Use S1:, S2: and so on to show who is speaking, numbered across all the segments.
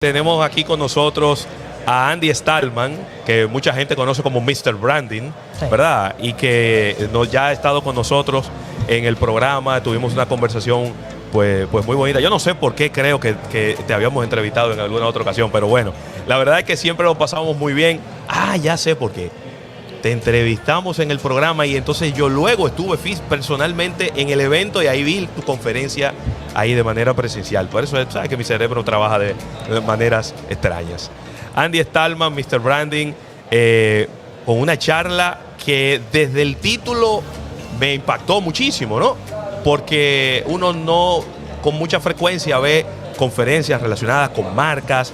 S1: Tenemos aquí con nosotros a Andy Stallman, que mucha gente conoce como Mr. Branding, sí, ¿verdad? Y que ya ha estado con nosotros en el programa. Tuvimos una conversación pues muy bonita. Yo no sé por qué creo que te habíamos entrevistado en alguna otra ocasión, pero bueno, la verdad es que siempre lo pasamos muy bien. Ah, ya sé por qué. Te entrevistamos en el programa y entonces yo luego estuve personalmente en el evento y ahí vi tu conferencia ahí de manera presencial. Por eso sabes que mi cerebro trabaja de maneras extrañas. Andy Stallman, Mr. Branding, con una charla que desde el título me impactó muchísimo, ¿no? Porque uno no con mucha frecuencia ve conferencias relacionadas con marcas,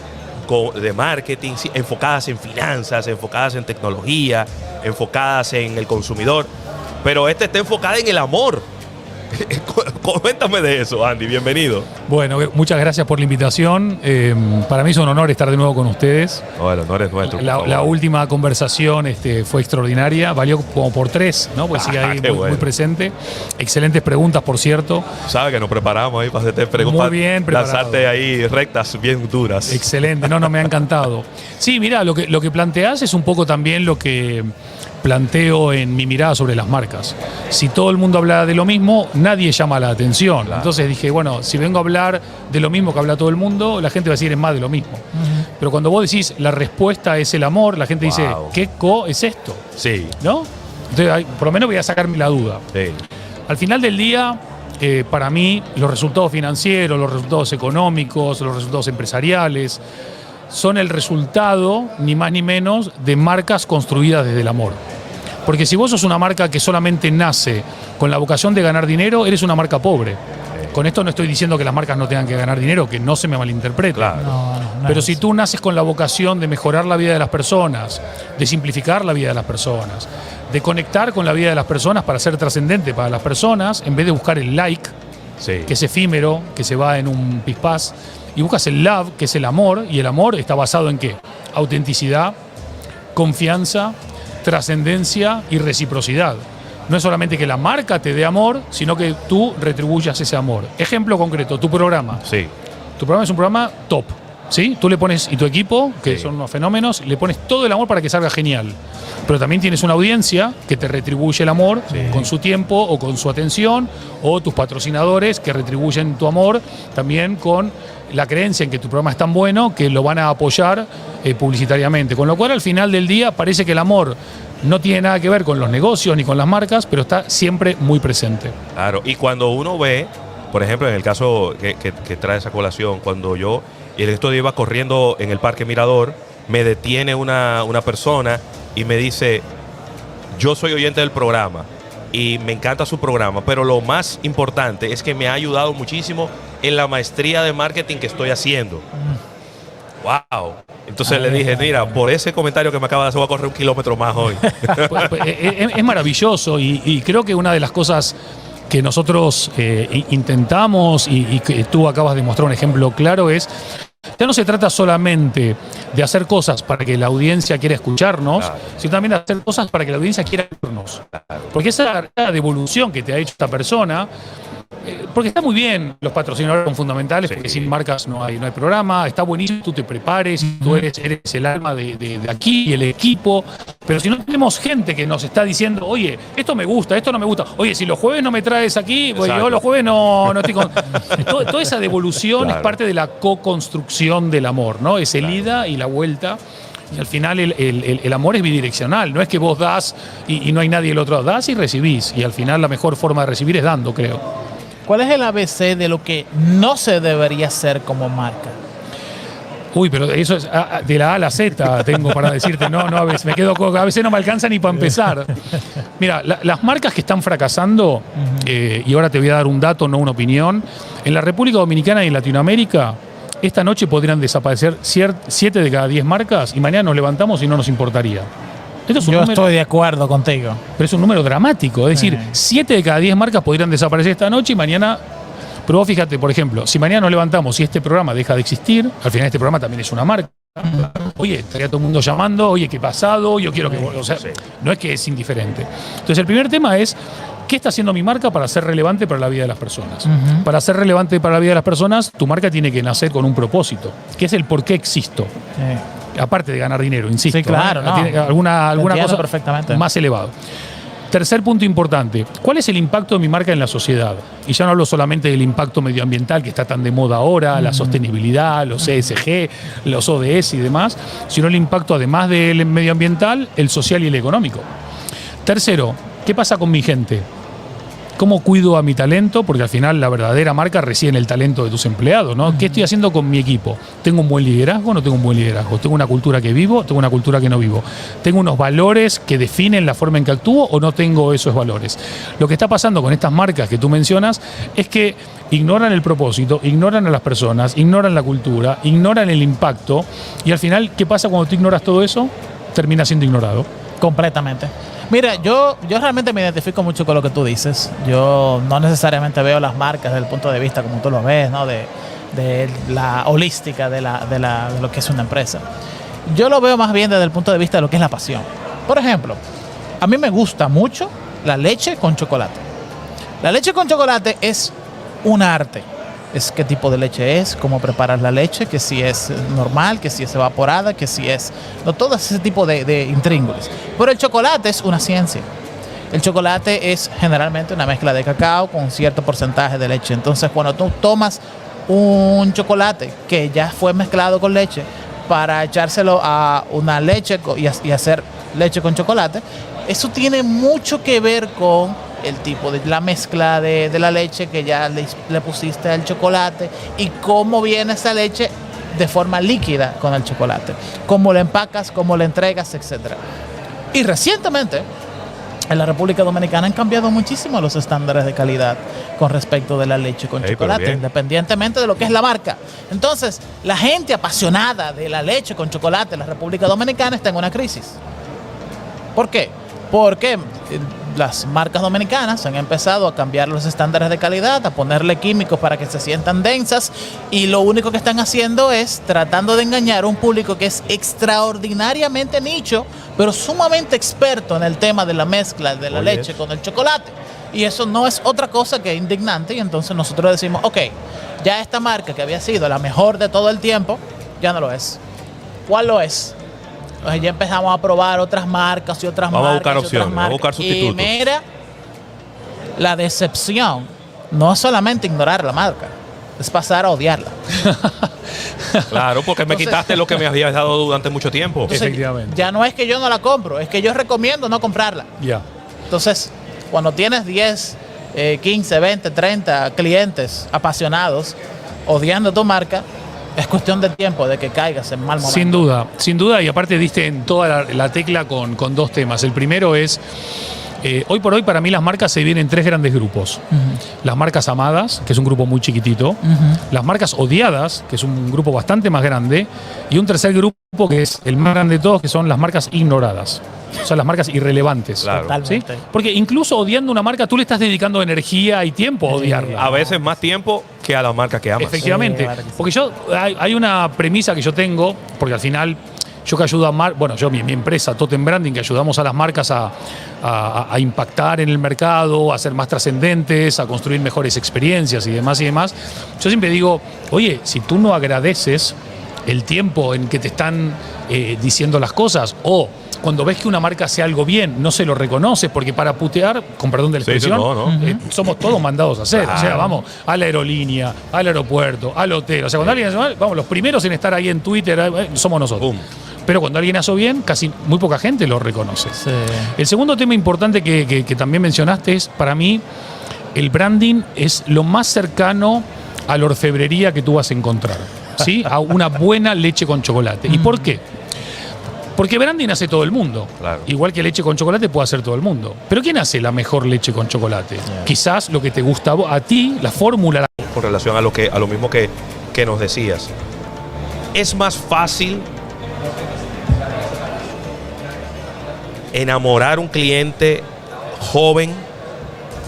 S1: de marketing, enfocadas en finanzas, enfocadas en tecnología, enfocadas en el consumidor, pero esta está enfocada en el amor. Coméntame de eso, Andy, bienvenido.
S2: Bueno, muchas gracias por la invitación. Para mí es un honor estar de nuevo con ustedes.
S1: No, el honor es nuestro.
S2: La última conversación fue extraordinaria, valió como por 3, ¿no? Pues sigue ahí muy presente. Excelentes preguntas, por cierto.
S1: Sabes que nos preparamos ahí para hacerte preguntas.
S2: Muy bien preparado.
S1: Lanzarte ahí rectas bien duras.
S2: Excelente, no, me ha encantado. Sí, mira, lo que planteás es un poco también lo que planteo en mi mirada sobre las marcas. Si todo el mundo habla de lo mismo, nadie llama la atención. Claro. Entonces dije, bueno, si vengo a hablar de lo mismo que habla todo el mundo, la gente va a decir es más de lo mismo. Pero cuando vos decís la respuesta es el amor, la gente dice, ¿qué es esto?
S1: Sí.
S2: ¿No? Entonces, por lo menos voy a sacarme la duda.
S1: Sí.
S2: Al final del día, para mí, los resultados financieros, los resultados económicos, los resultados empresariales, son el resultado, ni más ni menos, de marcas construidas desde el amor. Porque si vos sos una marca que solamente nace con la vocación de ganar dinero, eres una marca pobre. Con esto no estoy diciendo que las marcas no tengan que ganar dinero, que no se me malinterprete.
S1: Claro.
S2: Pero si tú naces con la vocación de mejorar la vida de las personas, de simplificar la vida de las personas, de conectar con la vida de las personas para ser trascendente para las personas, en vez de buscar el like, sí, que es efímero, que se va en un pispás, y buscas el love, que es el amor, y el amor está basado en ¿qué? Autenticidad, confianza, trascendencia y reciprocidad. No es solamente que la marca te dé amor, sino que tú retribuyas ese amor. Ejemplo concreto, tu programa.
S1: Sí.
S2: Tu programa es un programa top, ¿sí? Tú le pones, y tu equipo, que son unos fenómenos, le pones todo el amor para que salga genial. Pero también tienes una audiencia que te retribuye el amor con su tiempo o con su atención, o tus patrocinadores que retribuyen tu amor también con la creencia en que tu programa es tan bueno que lo van a apoyar publicitariamente. Con lo cual, al final del día, parece que el amor no tiene nada que ver con los negocios ni con las marcas, pero está siempre muy presente.
S1: Claro, y cuando uno ve, por ejemplo, en el caso que trae esa colación, cuando yo, y el otro día iba corriendo en el Parque Mirador, me detiene una persona y me dice, yo soy oyente del programa y me encanta su programa, pero lo más importante es que me ha ayudado muchísimo en la maestría de marketing que estoy haciendo. ¡Wow! Entonces le dije, mira, por ese comentario que me acaba de hacer voy a correr 1 kilómetro más hoy.
S2: Es maravilloso y creo que una de las cosas que nosotros intentamos y que tú acabas de mostrar un ejemplo claro es, ya no se trata solamente de hacer cosas para que la audiencia quiera escucharnos, sino también de hacer cosas para que la audiencia quiera vernos. Porque esa devolución que te ha hecho esta persona, porque está muy bien, los patrocinadores son fundamentales, porque sin marcas no hay programa, está buenísimo, tú te prepares, tú eres el alma de aquí y el equipo, pero si no tenemos gente que nos está diciendo, oye, esto me gusta, esto no me gusta, oye, si los jueves no me traes aquí, pues yo los jueves no estoy con... Toda esa devolución es parte de la co-construcción del amor, ¿no? Es el ida y la vuelta. Y al final el amor es bidireccional, no es que vos das y no hay nadie el otro, das y recibís, y al final la mejor forma de recibir es dando, creo.
S3: ¿Cuál es el ABC de lo que no se debería hacer como marca?
S2: Uy, pero eso es de la A a la Z, tengo para decirte. No, a veces me quedo, a veces no me alcanza ni para empezar. Mira, las marcas que están fracasando, y ahora te voy a dar un dato, no una opinión, en la República Dominicana y en Latinoamérica, esta noche podrían desaparecer 7 de cada 10 marcas y mañana nos levantamos y no nos importaría.
S3: Yo estoy de acuerdo contigo.
S2: Pero es un número dramático. Es decir, 7 de cada 10 marcas podrían desaparecer esta noche y mañana... Pero vos fíjate, por ejemplo, si mañana nos levantamos y este programa deja de existir, al final este programa también es una marca. Oye, estaría todo el mundo llamando, oye, ¿qué ha pasado? Yo quiero que... O sea, no es que es indiferente. Entonces, el primer tema es ¿qué está haciendo mi marca para ser relevante para la vida de las personas? Para ser relevante para la vida de las personas, tu marca tiene que nacer con un propósito, que es el por qué existo. Aparte de ganar dinero, insisto.
S3: Sí, claro, ¿no?
S2: Tiene alguna cosa
S3: perfectamente.
S2: más elevado. Tercer punto importante, ¿cuál es el impacto de mi marca en la sociedad? Y ya no hablo solamente del impacto medioambiental que está tan de moda ahora, la sostenibilidad, los ESG, los ODS y demás, sino el impacto además del medioambiental, el social y el económico. Tercero, ¿qué pasa con mi gente? ¿Cómo cuido a mi talento? Porque al final la verdadera marca reside en el talento de tus empleados, ¿no? ¿Qué estoy haciendo con mi equipo? ¿Tengo un buen liderazgo o no tengo un buen liderazgo? ¿Tengo una cultura que vivo? ¿Tengo una cultura que no vivo? ¿Tengo unos valores que definen la forma en que actúo o no tengo esos valores? Lo que está pasando con estas marcas que tú mencionas es que ignoran el propósito, ignoran a las personas, ignoran la cultura, ignoran el impacto y al final, ¿qué pasa cuando tú ignoras todo eso? Termina siendo ignorado.
S3: Completamente. Mira, yo realmente me identifico mucho con lo que tú dices. Yo no necesariamente veo las marcas desde el punto de vista como tú lo ves, ¿no? De la holística de lo que es una empresa. Yo lo veo más bien desde el punto de vista de lo que es la pasión. Por ejemplo, a mí me gusta mucho la leche con chocolate. La leche con chocolate es un arte. Es qué tipo de leche es, cómo preparas la leche, que si es normal, que si es evaporada, que si es... No, todo ese tipo de intríngulis. Pero el chocolate es una ciencia. El chocolate es generalmente una mezcla de cacao con cierto porcentaje de leche. Entonces, cuando tú tomas un chocolate que ya fue mezclado con leche para echárselo a una leche y hacer leche con chocolate, eso tiene mucho que ver con el tipo de la mezcla de la leche que ya le pusiste al chocolate y cómo viene esa leche de forma líquida con el chocolate, cómo la empacas, cómo la entregas, etc. Y recientemente en la República Dominicana han cambiado muchísimo los estándares de calidad con respecto de la leche con chocolate, independientemente de lo que es la marca. Entonces, la gente apasionada de la leche con chocolate en la República Dominicana está en una crisis. ¿Por qué? Porque las marcas dominicanas han empezado a cambiar los estándares de calidad, a ponerle químicos para que se sientan densas y lo único que están haciendo es tratando de engañar a un público que es extraordinariamente nicho, pero sumamente experto en el tema de la mezcla de la leche con el chocolate. Y eso no es otra cosa que indignante y entonces nosotros decimos, ok, ya esta marca que había sido la mejor de todo el tiempo, ya no lo es. ¿Cuál lo es? Entonces ya empezamos a probar otras marcas y otras marcas.
S1: Vamos a buscar opciones, vamos a buscar sustitutos.
S3: Y mira, la decepción no es solamente ignorar la marca, es pasar a odiarla.
S1: Claro, porque me quitaste lo que me habías dado durante mucho tiempo.
S3: Entonces,
S2: efectivamente.
S3: Ya no es que yo no la compro, es que yo recomiendo no comprarla.
S2: Ya.
S3: Entonces, cuando tienes 10, 15, 20, 30 clientes apasionados odiando tu marca, es cuestión de tiempo de que caigas en mal momento.
S2: Sin duda, y aparte diste en toda la tecla con dos temas. El primero es, hoy por hoy para mí las marcas se dividen en tres grandes grupos. Las marcas amadas, que es un grupo muy chiquitito, las marcas odiadas, que es un grupo bastante más grande, y un tercer grupo que es el más grande de todos, que son las marcas ignoradas. O sea, las marcas irrelevantes.
S1: Claro.
S3: Totalmente.
S2: ¿Sí? Porque incluso odiando una marca, tú le estás dedicando energía y tiempo a odiarla.
S1: A veces más tiempo que a la marca que amas.
S2: Efectivamente.
S3: Sí, vale.
S2: Porque hay una premisa que yo tengo, porque al final yo que ayudo a mi empresa, Totem Branding, que ayudamos a las marcas a impactar en el mercado, a ser más trascendentes, a construir mejores experiencias y demás. Yo siempre digo, oye, si tú no agradeces el tiempo en que te están diciendo las cosas, o cuando ves que una marca hace algo bien, no se lo reconoces, porque para putear, con perdón de la expresión, somos todos mandados a hacer. Claro. O sea, vamos a la aerolínea, al aeropuerto, al hotel. O sea, cuando alguien hace mal, vamos, los primeros en estar ahí en Twitter somos nosotros. Boom. Pero cuando alguien hace bien, casi muy poca gente lo reconoce.
S3: Sí.
S2: El segundo tema importante que también mencionaste es, para mí, el branding es lo más cercano a la orfebrería que tú vas a encontrar. ¿Sí? A una buena leche con chocolate. ¿Y por qué? Porque branding hace todo el mundo. Claro. Igual que leche con chocolate puede hacer todo el mundo. Pero ¿quién hace la mejor leche con chocolate? Yeah. Quizás lo que te gusta a ti, la fórmula.
S1: Con relación a lo mismo que nos decías. Es más fácil enamorar un cliente joven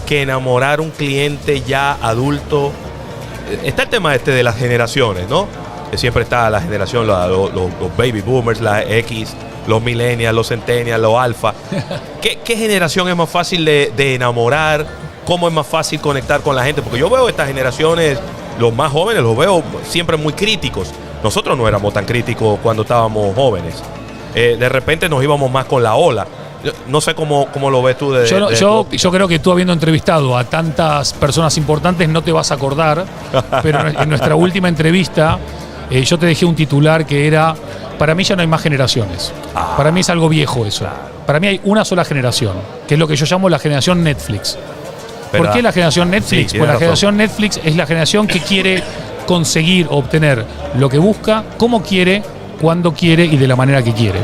S1: que enamorar un cliente ya adulto. Está el tema de las generaciones, ¿no? siempre está la generación, los baby boomers, la X, los millennials, los centennials, los alfa. ¿Qué generación es más fácil de enamorar? ¿Cómo es más fácil conectar con la gente? Porque yo veo estas generaciones, los más jóvenes, los veo siempre muy críticos. Nosotros no éramos tan críticos cuando estábamos jóvenes. De repente nos íbamos más con la ola. No sé cómo lo ves tú. Yo
S2: creo que tú, habiendo entrevistado a tantas personas importantes, no te vas a acordar, pero en nuestra última entrevista yo te dejé un titular que era: para mí ya no hay más generaciones. Para mí es algo viejo eso. Para mí hay una sola generación, que es lo que yo llamo la generación Netflix. ¿Por qué la generación Netflix?
S1: Sí,
S2: pues la generación Netflix es la generación que quiere conseguir obtener lo que busca, como quiere, cuando quiere y de la manera que quiere.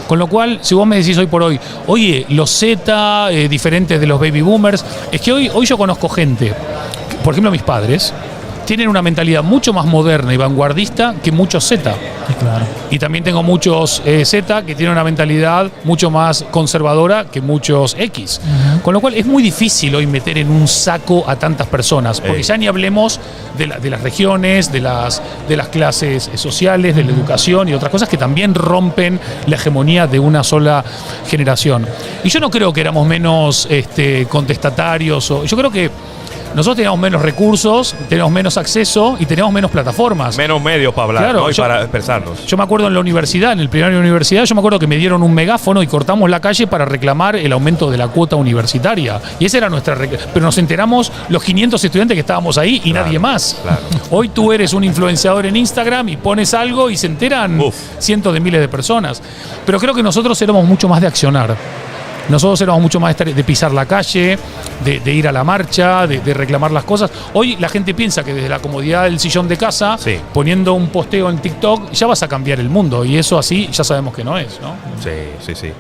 S2: Con lo cual, si vos me decís hoy por hoy, oye, los Z, diferentes de los baby boomers, es que hoy yo conozco gente, por ejemplo mis padres, tienen una mentalidad mucho más moderna y vanguardista que muchos Z.
S3: Claro.
S2: Y también tengo muchos Z que tienen una mentalidad mucho más conservadora que muchos X. Con lo cual es muy difícil hoy meter en un saco a tantas personas, porque ya ni hablemos de las regiones, de las clases sociales, de la educación y otras cosas que también rompen la hegemonía de una sola generación. Y yo no creo que éramos menos contestatarios, yo creo que nosotros teníamos menos recursos, teníamos menos acceso y teníamos menos plataformas.
S1: Menos medios para hablar,
S2: claro,
S1: ¿no? Y para expresarnos.
S2: Yo me acuerdo en la universidad, en el primer año de universidad, yo me acuerdo que me dieron un megáfono y cortamos la calle para reclamar el aumento de la cuota universitaria. Y esa era nuestra... Pero nos enteramos los 500 estudiantes que estábamos ahí y nadie más.
S1: Claro.
S2: Hoy tú eres un influenciador en Instagram y pones algo y se enteran cientos de miles de personas. Pero creo que nosotros éramos mucho más de accionar. Nosotros éramos mucho más de pisar la calle, de ir a la marcha, de reclamar las cosas. Hoy la gente piensa que desde la comodidad del sillón de casa, poniendo un posteo en TikTok, ya vas a cambiar el mundo. Y eso así ya sabemos que no es, ¿no?
S1: Sí.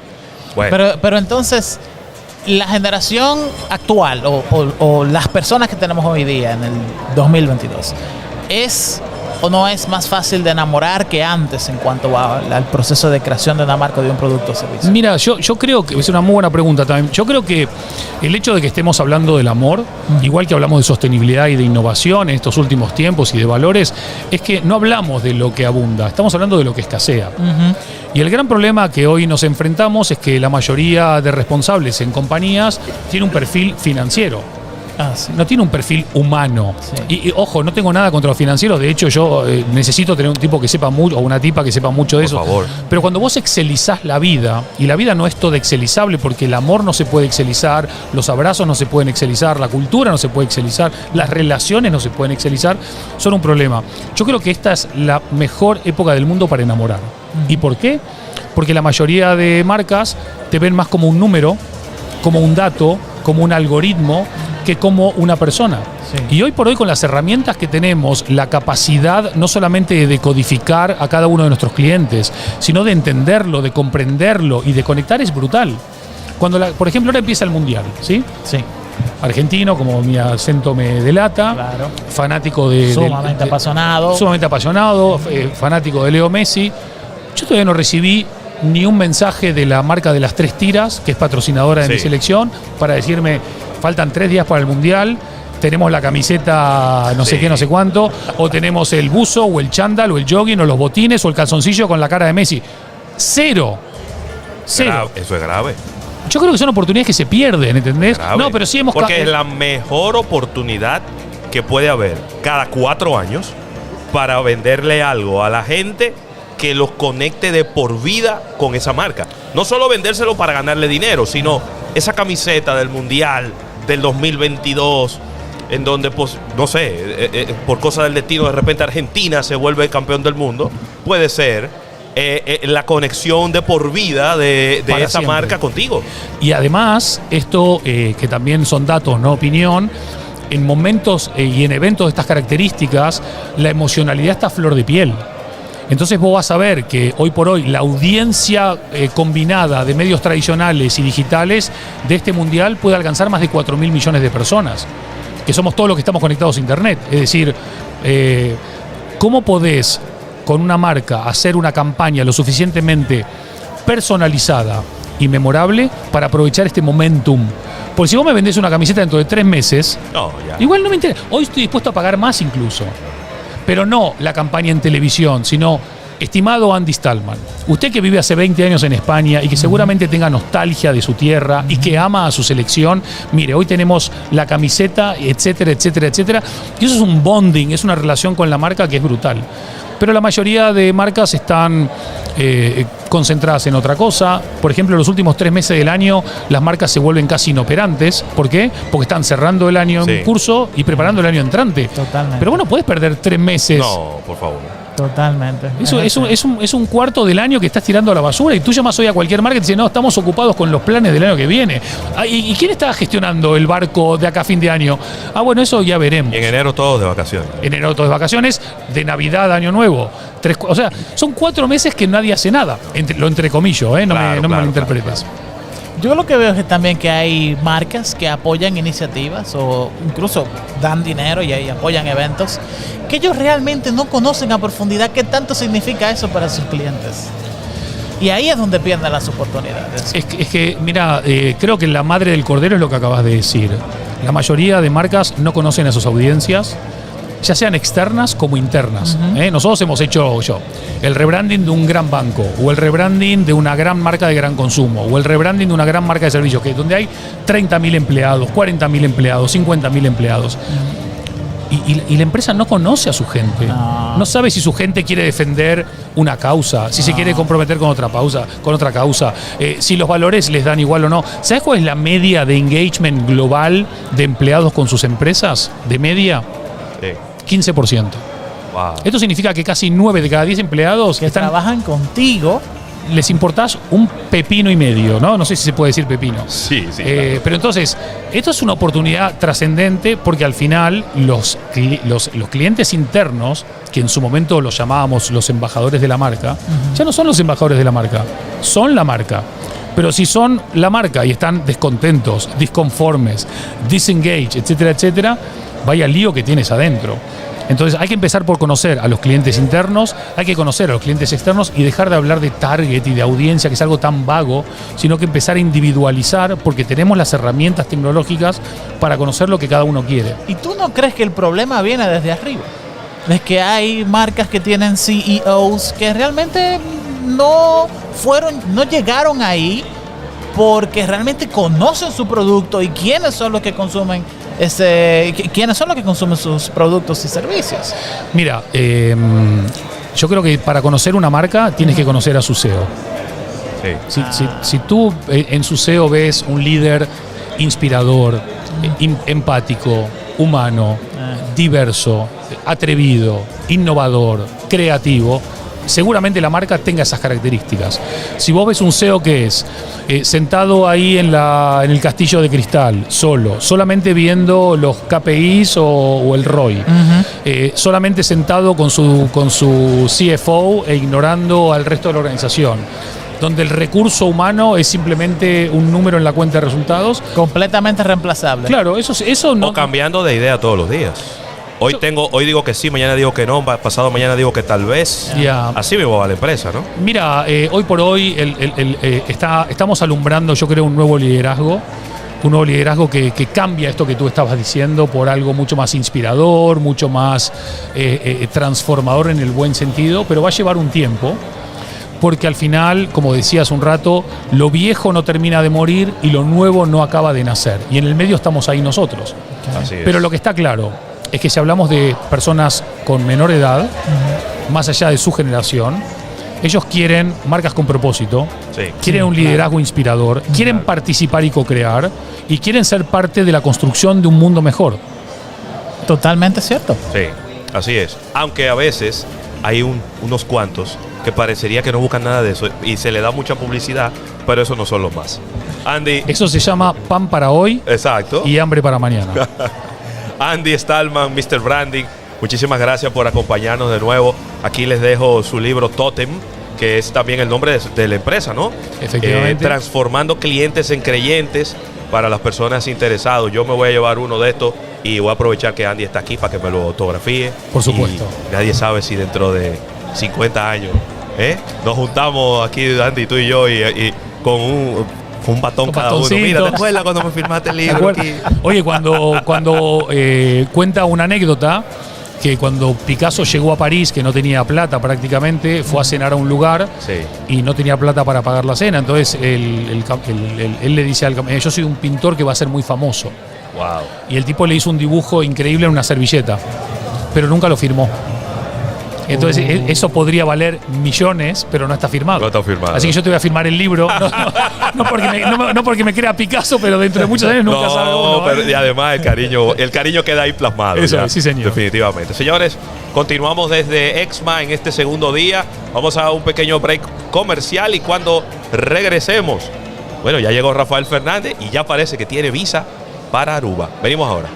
S1: Bueno.
S3: Pero entonces, la generación actual o las personas que tenemos hoy día en el 2022, ¿es o no es más fácil de enamorar que antes en cuanto al proceso de creación de una marca, de un producto o servicio?
S2: Mira, yo creo que es una muy buena pregunta también. Yo creo que el hecho de que estemos hablando del amor, igual que hablamos de sostenibilidad y de innovación en estos últimos tiempos y de valores, es que no hablamos de lo que abunda, estamos hablando de lo que escasea. Y el gran problema que hoy nos enfrentamos es que la mayoría de responsables en compañías tiene un perfil financiero. No tiene un perfil humano. Y ojo, no tengo nada contra los financieros. De hecho, yo necesito tener un tipo que sepa mucho, o una tipa que sepa mucho de eso.
S1: Por favor.
S2: Pero cuando vos excelizás la vida, y la vida no es todo excelizable, porque el amor no se puede excelizar, los abrazos no se pueden excelizar, la cultura no se puede excelizar, las relaciones no se pueden excelizar, son un problema. Yo creo que esta es la mejor época del mundo para enamorar. ¿Y por qué? Porque la mayoría de marcas te ven más como un número, como un dato, como un algoritmo, que como una persona. Y hoy por hoy, con las herramientas que tenemos, la capacidad no solamente de decodificar a cada uno de nuestros clientes, sino de entenderlo, de comprenderlo y de conectar, es brutal. Cuando, por ejemplo, ahora empieza el Mundial, ¿sí? Argentino, como mi acento me delata, fanático de...
S3: Sumamente
S2: apasionado, fanático de Leo Messi. Yo todavía no recibí ni un mensaje de la marca de las 3 tiras, que es patrocinadora de mi selección, para decirme: faltan 3 días para el Mundial, tenemos la camiseta no sé qué, no sé cuánto, o tenemos el buzo, o el chándal, o el jogging, o los botines, o el calzoncillo con la cara de Messi. Cero.
S1: Eso es grave.
S2: Yo creo que son oportunidades que se pierden, ¿entendés?
S1: Grave.
S2: No, pero sí hemos...
S1: Porque es la mejor oportunidad que puede haber cada 4 años para venderle algo a la gente que los conecte de por vida con esa marca. No solo vendérselo para ganarle dinero, sino esa camiseta del Mundial del 2022, en donde, pues, no sé, por cosa del destino, de repente Argentina se vuelve campeón del mundo. Puede ser la conexión de por vida de esa siempre. Marca contigo.
S2: Y además, esto, que también son datos, no opinión, en momentos y en eventos de estas características, la emocionalidad está a flor de piel. Entonces vos vas a ver que hoy por hoy la audiencia combinada de medios tradicionales y digitales de este Mundial puede alcanzar más de 4.000 millones de personas, que somos todos los que estamos conectados a Internet. Es decir, ¿cómo podés con una marca hacer una campaña lo suficientemente personalizada y memorable para aprovechar este momentum? Porque si vos me vendés una camiseta dentro de 3 meses, igual no me interesa. Hoy estoy dispuesto a pagar más incluso. pero no la campaña en televisión, sino... Estimado Andy Stallman, usted que vive hace 20 años en España y que seguramente tenga nostalgia de su tierra y que ama a su selección, mire, hoy tenemos la camiseta, etcétera, etcétera, etcétera. Y eso es un bonding, es una relación con la marca que es brutal. Pero la mayoría de marcas están concentradas en otra cosa. Por ejemplo, los últimos 3 meses del año las marcas se vuelven casi inoperantes. ¿Por qué? Porque están cerrando el año en curso y preparando el año entrante.
S3: Totalmente.
S2: Pero bueno, puedes perder 3 meses.
S1: No, por favor.
S3: Totalmente.
S2: Eso es un cuarto del año que estás tirando a la basura y tú llamas hoy a cualquier marca y te dice, no, estamos ocupados con los planes del año que viene. ¿Y quién está gestionando el barco de acá a fin de año? Bueno, eso ya veremos.
S1: Y en enero todos de vacaciones.
S2: Enero todos de vacaciones, de Navidad, Año Nuevo. O sea, son 4 meses que nadie hace nada. Lo entrecomillo, no me malinterpretes.
S3: Yo lo que veo es también que hay marcas que apoyan iniciativas o incluso dan dinero y apoyan eventos que ellos realmente no conocen a profundidad qué tanto significa eso para sus clientes. Y ahí es donde pierden las oportunidades.
S2: Es que mira, creo que la madre del cordero es lo que acabas de decir. La mayoría de marcas no conocen a sus audiencias, ya sean externas como internas. Nosotros hemos hecho el rebranding de un gran banco, o el rebranding de una gran marca de gran consumo, o el rebranding de una gran marca de servicios, donde hay 30.000 empleados, 40.000 empleados, 50.000 empleados. Y la empresa no conoce a su gente. No sabe si su gente quiere defender una causa, si se quiere comprometer con otra causa, si los valores les dan igual o no. ¿Sabes cuál es la media de engagement global de empleados con sus empresas? De media, 15%.
S1: Wow.
S2: Esto significa que casi 9 de cada 10 empleados
S3: que trabajan contigo
S2: les importás un pepino y medio, ¿no? No sé si se puede decir pepino.
S1: Sí.
S2: Claro. Pero entonces, esto es una oportunidad trascendente porque al final los clientes internos, que en su momento los llamábamos los embajadores de la marca, ya no son los embajadores de la marca, son la marca. Pero si son la marca y están descontentos, disconformes, disengaged, etcétera, etcétera, vaya lío que tienes adentro. Entonces hay que empezar por conocer a los clientes internos, hay que conocer a los clientes externos y dejar de hablar de target y de audiencia, que es algo tan vago, sino que empezar a individualizar porque tenemos las herramientas tecnológicas para conocer lo que cada uno quiere.
S3: ¿Y tú no crees que el problema viene desde arriba? Es que hay marcas que tienen CEOs que realmente no llegaron ahí porque realmente conocen su producto y quiénes son los que consumen quiénes son los que consumen sus productos y servicios.
S2: Mira, yo creo que para conocer una marca tienes que conocer a su CEO.
S1: Sí.
S2: Si tú en su CEO ves un líder inspirador, empático, humano, diverso, atrevido, innovador, creativo, seguramente la marca tenga esas características. Si vos ves un CEO que es sentado ahí en el castillo de cristal, solamente viendo los KPIs o el ROI, solamente sentado con su CFO e ignorando al resto de la organización, donde el recurso humano es simplemente un número en la cuenta de resultados.
S3: Completamente reemplazable.
S2: Claro, eso no.
S1: O cambiando de idea todos los días. Hoy digo que sí, mañana digo que no, pasado mañana digo que tal vez. Así mismo va la empresa, ¿no?
S2: Mira, hoy por hoy estamos alumbrando, yo creo, un nuevo liderazgo que cambia esto que tú estabas diciendo por algo mucho más inspirador, mucho más transformador en el buen sentido, pero va a llevar un tiempo. Porque al final, como decía hace un rato, lo viejo no termina de morir y lo nuevo no acaba de nacer. Y en el medio estamos ahí nosotros.
S1: Así es.
S2: Pero lo que está claro es que si hablamos de personas con menor edad, más allá de su generación, ellos quieren marcas con propósito, quieren un liderazgo inspirador, quieren participar y co-crear y quieren ser parte de la construcción de un mundo mejor.
S3: Totalmente cierto.
S1: Sí, así es. Aunque a veces hay unos cuantos que parecería que no buscan nada de eso y se le da mucha publicidad, pero esos no son los más. Andy.
S2: Eso se llama pan para hoy.
S1: Exacto.
S2: Y hambre para mañana.
S1: Andy Stallman, Mr. Branding, muchísimas gracias por acompañarnos de nuevo. Aquí les dejo su libro Totem, que es también el nombre de la empresa, ¿no?
S2: Efectivamente.
S1: Transformando clientes en creyentes para las personas interesadas. Yo me voy a llevar uno de estos y voy a aprovechar que Andy está aquí para que me lo autografíe.
S2: Por supuesto.
S1: Y nadie sabe si dentro de 50 años nos juntamos aquí, Andy, tú y yo, y con un batón cada uno. Mira, ¿te acuerdas cuando me firmaste el libro aquí?
S2: Oye, cuando cuenta una anécdota, que cuando Picasso llegó a París, que no tenía plata prácticamente, fue a cenar a un lugar y no tenía plata para pagar la cena. Entonces él le dice al camarero, yo soy un pintor que va a ser muy famoso.
S1: Wow.
S2: Y el tipo le hizo un dibujo increíble en una servilleta, pero nunca lo firmó. Entonces eso podría valer millones, pero no está firmado.
S1: No está firmado.
S2: Así que yo te voy a firmar el libro, no porque me crea Picasso, pero dentro de muchos años nunca sabe uno.
S1: Pero, y además el cariño queda ahí plasmado.
S2: Eso
S1: ya,
S2: sí, señor.
S1: Definitivamente. Señores, continuamos desde EXMA en este segundo día. Vamos a un pequeño break comercial y cuando regresemos, bueno, ya llegó Rafael Fernández y ya parece que tiene visa para Aruba. Venimos ahora.